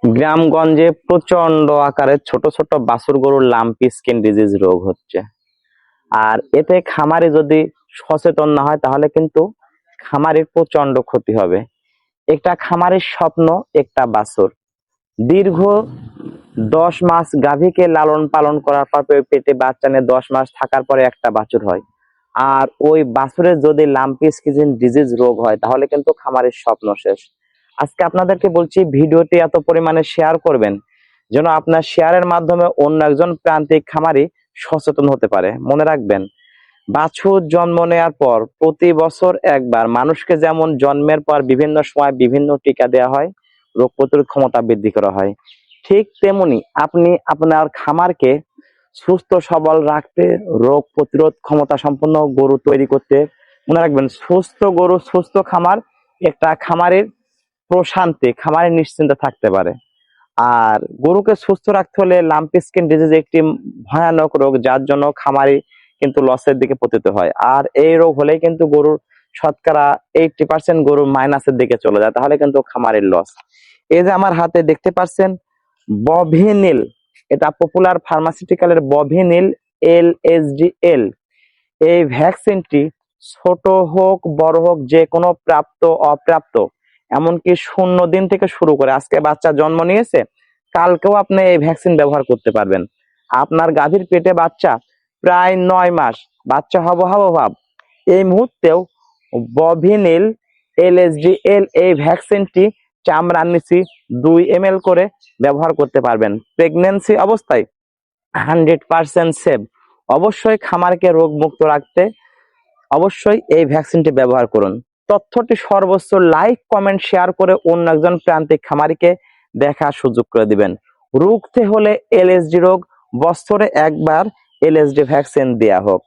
গ্রামগঞ্জে প্রচন্ড আকারে ছোট ছোট বাছুর গরুর লাম্পি স্কিন ডিজিজ রোগ হচ্ছে। আর এতে খামারি যদি সচেতন না হয় তাহলে কিন্তু খামারির প্রচন্ড ক্ষতি হবে। একটা খামারের স্বপ্ন একটা বাছুর দীর্ঘ 10 মাস গাভীকে লালন পালন করার পর পেটে বাচ্চা নিয়ে 10 মাস থাকার পরে একটা বাছুর হয়। আর ওই বাছুরের যদি লাম্পি স্কিন ডিজিজ রোগ হয় তাহলে কিন্তু খামারের স্বপ্ন শেষ। আজকে আপনাদেরকে বলছি ভিডিওটি এত পরিমাণে শেয়ার করবেন যেন আপনার শেয়ারের মাধ্যমে অন্য একজন প্রান্তিক খামারি সচেতন হতে পারে। মনে রাখবেন, বাছুর জন্ম নেওয়ার পর প্রতি বছর একবার মানুষকে যেমন জন্মের পর বিভিন্ন সময় বিভিন্ন টিকা দেওয়া হয়, রোগ প্রতিরোধ ক্ষমতা বৃদ্ধি করা হয়, ঠিক তেমনি আপনি আপনার খামারকে সুস্থ সবল রাখতে, রোগ প্রতিরোধ ক্ষমতা সম্পন্ন গরু তৈরি করতে, মনে রাখবেন সুস্থ গরু সুস্থ খামার একটা খামারের প্রশান্তি, খামারের নিশ্চিন্তে থাকতে পারে। আর গরুকে সুস্থ রাখতে হলে লাম্পি স্কিন ডিজিজ একটি ভয়ানক রোগ, যার জন্য খামারি কিন্তু লসের দিকে পতিত হয়। আর এই রোগ হলেই কিন্তু গরুর শতকরা 80% গরু মাইনাসের দিকে চলে যায়, তাহলে কিন্তু খামারের লস। এই যে আমার হাতে দেখতে পাচ্ছেন বভিনিল, এটা পপুলার ফার্মাসিউটিক্যালের বভিনিল LSDL, এই ভ্যাকসিনটি ছোট হোক বড় হোক যে কোনো প্রাপ্ত অপ্রাপ্ত, এমনকি 0 দিন থেকে শুরু করে আজকে বাচ্চা জন্ম নিয়েছে কালকেও আপনি এই ভ্যাকসিন ব্যবহার করতে পারবেন। আপনার গাভীর পেটে বাচ্চা প্রায় 9 মাস, বাচ্চা হব হব ভাব, এই মুহূর্তেও বভিনিল LSDL এই ভ্যাকসিনটি চামড়ার নিচে 2 ml করে ব্যবহার করতে পারবেন। প্রেগন্যান্সি অবস্থায় 100% সেফ। অবশ্যই খামারকে রোগ মুক্ত রাখতে অবশ্যই এই ভ্যাকসিনটি ব্যবহার করুন। তথ্যটি সর্বোচ্চ লাইক কমেন্ট শেয়ার করে অন্য একজন প্রান্তিক খামারিকে দেখার সুযোগ করে দিবেন। রুখতে হলে LSD রোগ বছরে একবার LSD ভ্যাকসিন দেয়া হোক।